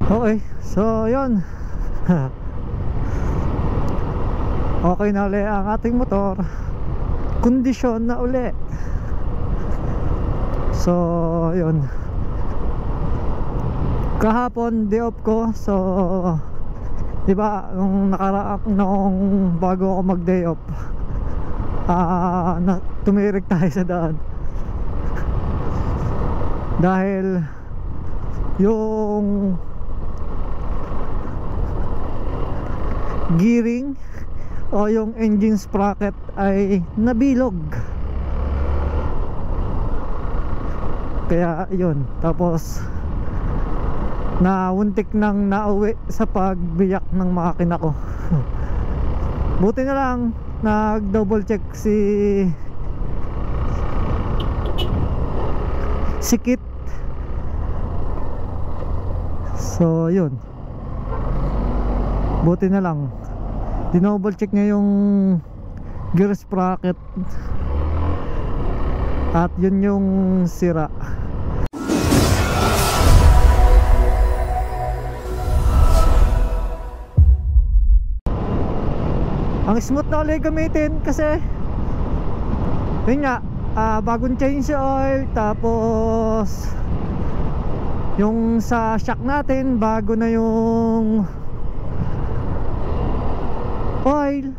Okay, so yun. Okay na uli ang ating motor. Kondisyon na uli. So yun, kahapon day off ko. So diba nung bago ako mag day off, tumirik tayo sa daan dahil yung gearing o yung engine sprocket ay nabilog. Kaya yun, tapos nauntik nang nauwi sa pagbiyak ng makina ko. Buti na lang nag double check si Kit. So yun, buti na lang dinouble check niya yung gear sprocket at yun yung sira. Ang smooth na ulit gamitin kasi yun nga, bagong change oil, tapos yung sa shock natin bago na yung oil,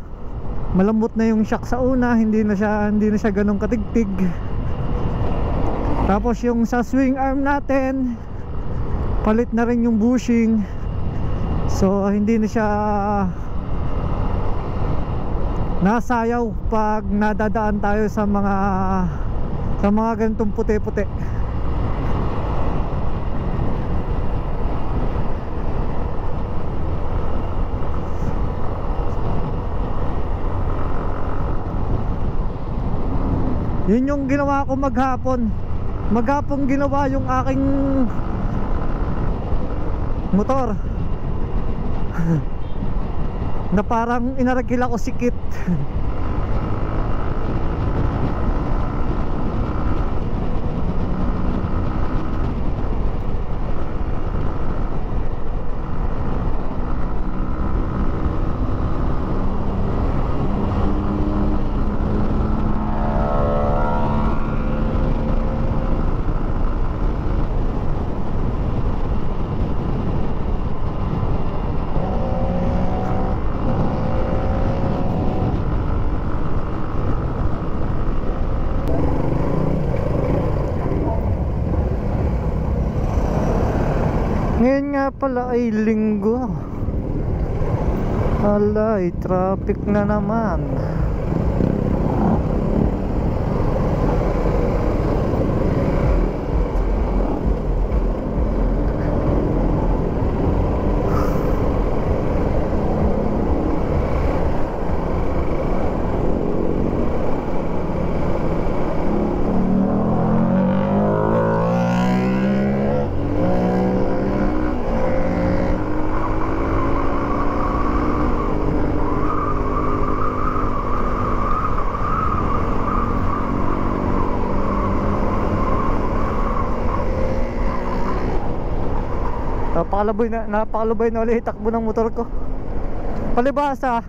malambot na yung shock sa una, hindi na siya ganun katigtig. Tapos yung sa swing arm natin, palit na rin yung bushing, so hindi na siya nasayaw pag nadadaan tayo sa mga ganitong puti-puti. Yun yung ginawa ko maghapon ginawa yung aking motor na parang inaragila ko si Kit. Ngayon nga pala ay linggo. Alay, traffic na naman. Napakalubay na ulit takbo ng motor ko. Palibasa,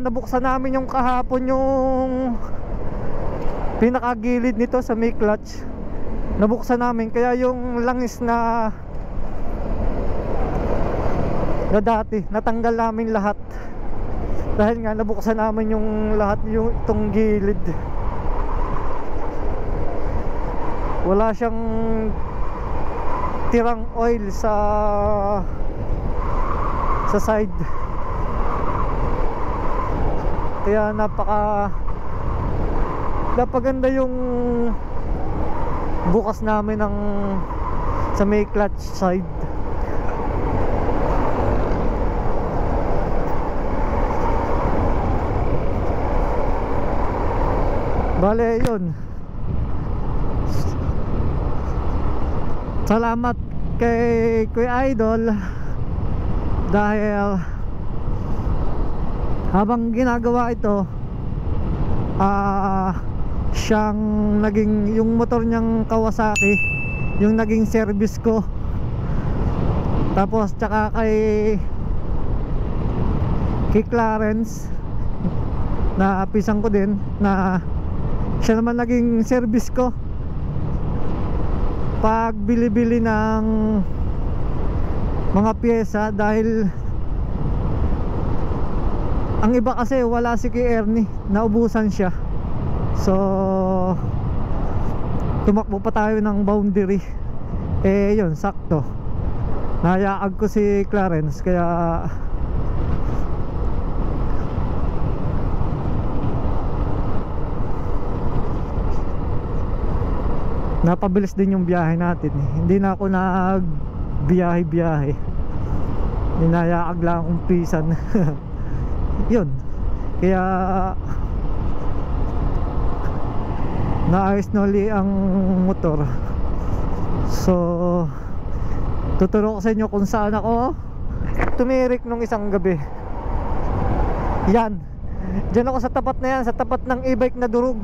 nabuksan namin yung kahapon yung pinakagilid nito sa may clutch. Nabuksan namin, kaya yung langis na dati natanggal namin lahat dahil nga nabuksan namin yung lahat, yung itong gilid. Wala siyang tirang oil sa side, kaya napaganda yung bukas namin ng sa may clutch side. Bale yun, salamat kay Kuya Idol dahil habang ginagawa ito, siyang naging, yung motor niyang Kawasaki yung naging service ko Tapos tsaka kay Clarence na apisan ko din, na siya naman naging service ko pag bili-bili ng mga pyesa. Dahil ang iba kasi wala si Kay Ernie, naubusan siya. So tumakbo pa tayo ng boundary. Eh yun, sakto nayaag ko si Clarence, kaya napabilis din yung biyahe natin. Hindi na ako nagbiyahe-biyahe, inayaag lang akong pisan. Yun, kaya naayos na uli ang motor. So tuturo ko sa inyo kung saan ako tumirik nung isang gabi. Yan, dyan ako sa tapat na yan, sa tapat ng e-bike na durog.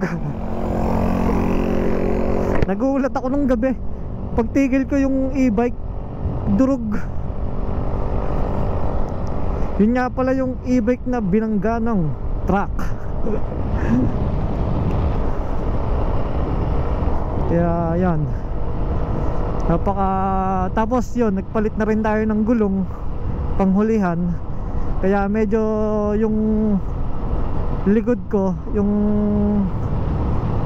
Nagulat ako nung gabi, pagtigil ko yung e-bike, durog. Yun nga pala yung e-bike na binangga ng truck. Kaya yan, tapos yun, nagpalit na rin tayo ng gulong panghulihan. Kaya medyo yung likod ko, yung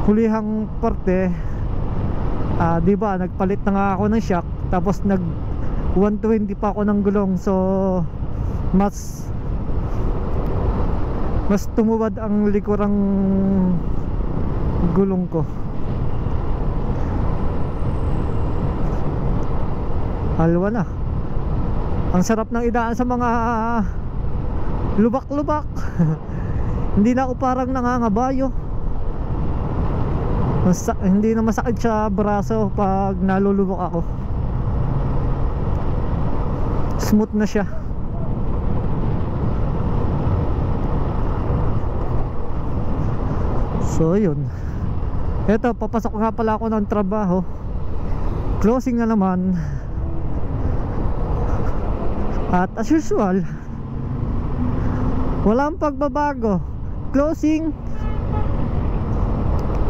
hulihang parte, diba nagpalit na nga ako ng shock, tapos nag 120 pa ako ng gulong. So mas tumuwad ang likurang gulong ko. Halwa na. Ang sarap ng idaan sa mga lubak-lubak. Hindi na ako parang nangangabayo. Hindi na masakit sa braso pag nalulubak ako. Smooth na siya. So yun, eto, papasok nga pala ako ng trabaho. Closing na naman. At as usual, walang pagbabago. Closing,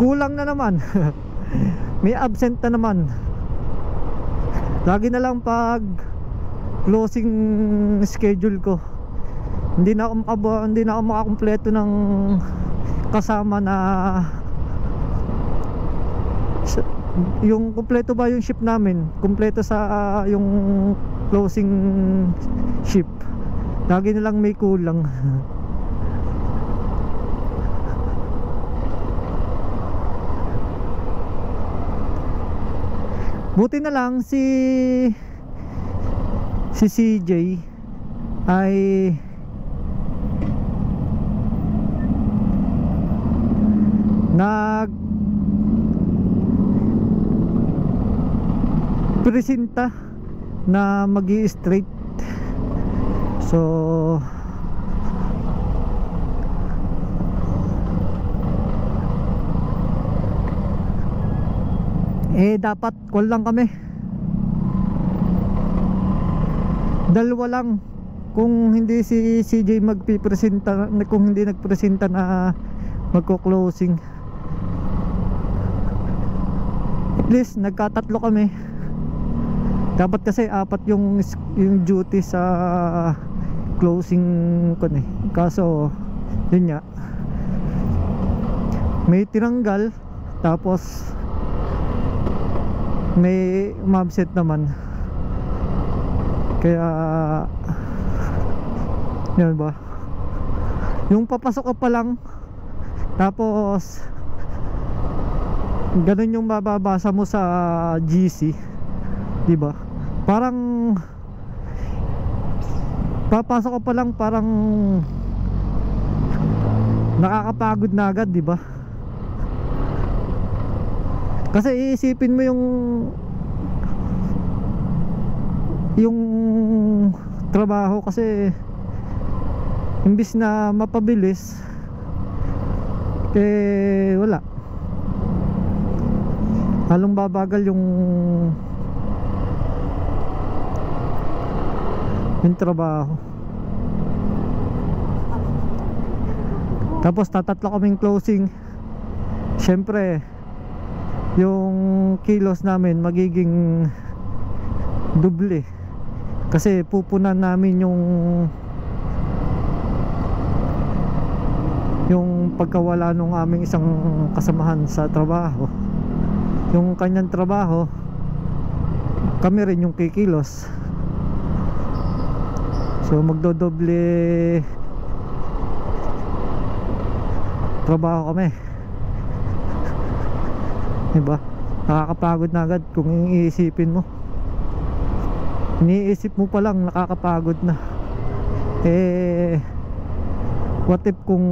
kulang na naman. May absent na naman. Lagi na lang pag closing schedule ko, hindi na ako makakumpleto ng kasama na yung kumpleto ba yung ship namin, kumpleto sa yung closing ship. Lagi na lang may kulang. Buti na lang si CJ ay presenta na magi-straight. So dapat call lang kami, dalawa lang. Kung hindi si CJ magpipresenta, kung hindi nagpresenta na magko-closing, at least nagkatatlo kami. Dapat kasi apat yung duty sa closing ko eh. Kaso yun nga, may tinanggal, tapos may umabsent naman. Kaya yun ba, yung papasok ko pa lang, tapos ganun yung mababasa mo sa GC, di ba? Parang papasok ko pa lang, parang nakakapagod na agad, di ba? Kasi iisipin mo yung trabaho, kasi imbis na mapabilis, wala, halong babagal yung yung trabaho. Tapos tatatlo kaming closing. Syempre yung kilos namin magiging doble kasi pupunan namin yung pagkawala nung aming isang kasamahan sa trabaho. Yung kanyang trabaho, kami rin yung kikilos. So magdodoble trabaho kami, diba? Nakakapagod na agad kung iisipin mo. Iniisip mo pa lang nakakapagod na. What if kung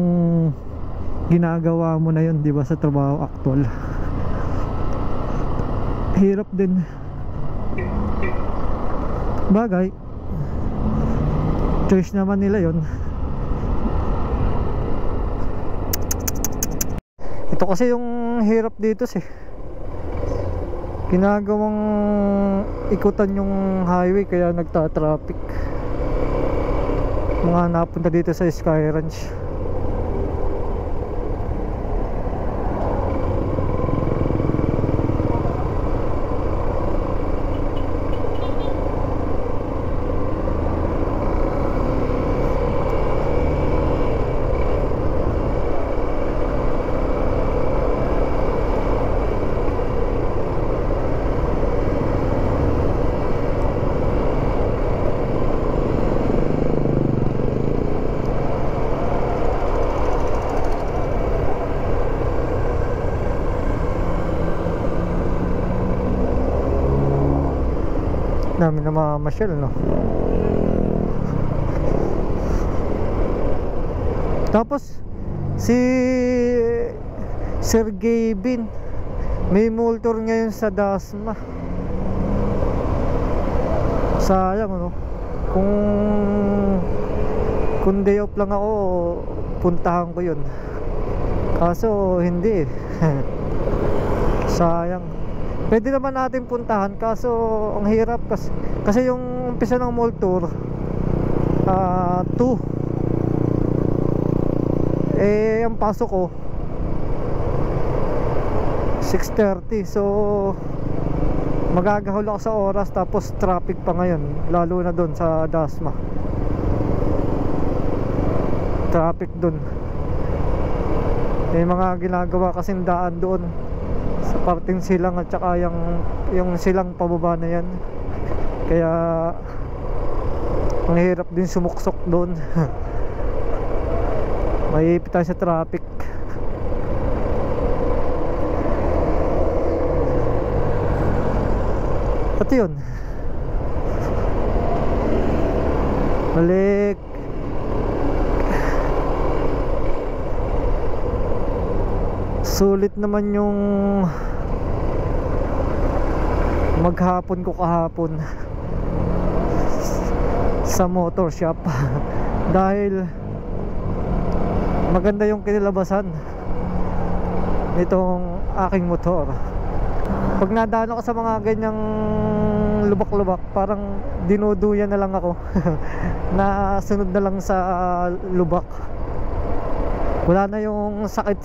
ginagawa mo na yun, diba, sa trabaho actual? Hirap din. Bagay, choice naman nila yun. Ito kasi yung hirap dito ginagawang ikutan yung highway kaya nagta-traffic. Mga napunta dito sa Sky Ranch. Namin na mamasyal, no? Tapos si Sir Gavin may multor ngayon sa Dasma. Sayang, no? Kung day off lang ako, puntahan ko yun. Kaso hindi. Sayang. Pwede naman natin puntahan, kaso ang hirap kasi yung umpisa ng mall tour 2. Ang pasok ko 6:30. So magagahol ako sa oras, tapos traffic pa ngayon, lalo na doon sa Dasma. Traffic doon. May mga ginagawa kasing daan doon sa parting silang at saka yung silang pababa na yan, kaya ang hirap din sumuksok doon. Maipit tayo sa traffic. At yun, balik. Sulit naman yung maghapon ko kahapon sa motor shop. Dahil maganda yung kinilabasan nitong aking motor. Pag nadaan ako sa mga ganyang lubak-lubak, parang dinuduyan na lang ako. Nasunod na lang sa lubak. Wala na yung sakit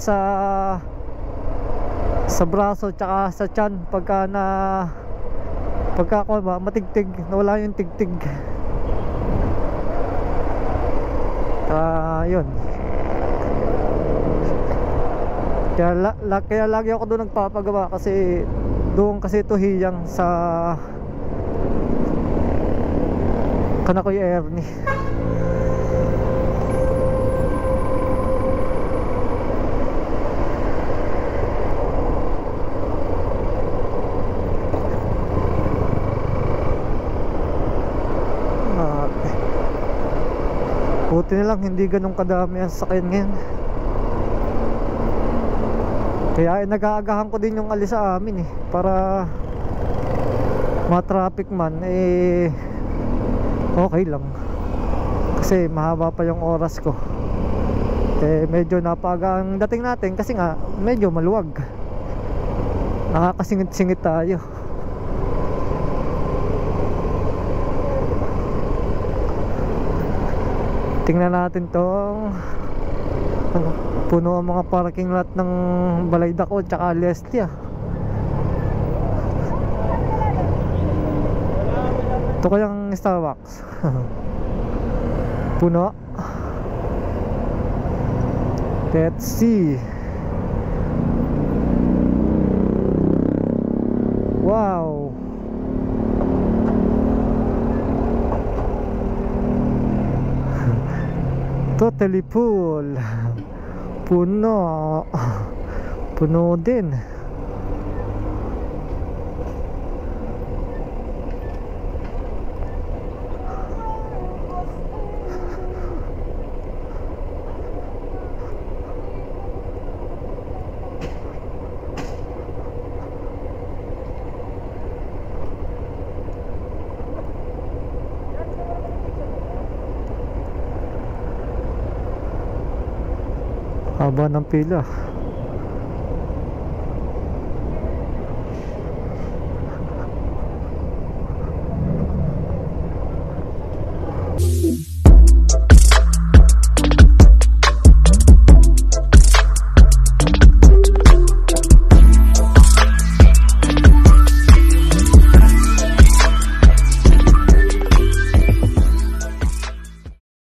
sa braso tsaka sa tiyan pagka ako ba matigtig, nawala yung tigtig. Yun. Kaya lagi ako doon nagpapagawa kasi doon kasi ito hiyang sa Kanakoy Ernie. Buti na lang hindi ganun kadami ang sakyan ngayon. Kaya nag-aagahan ko din yung alis sa amin para ma-traffic man okay lang. Kasi mahaba pa yung oras ko. Medyo napaga ang dating natin kasi nga medyo maluwag. Nakakasingit-singit tayo. Tingnan natin tong ano, puno ang mga parking lot ng Balaydaco tsaka Lestia. Ito kayang Starbucks. Puno. Let's see. Wow. Totally full. Puno. Puno din. Haba ng pila.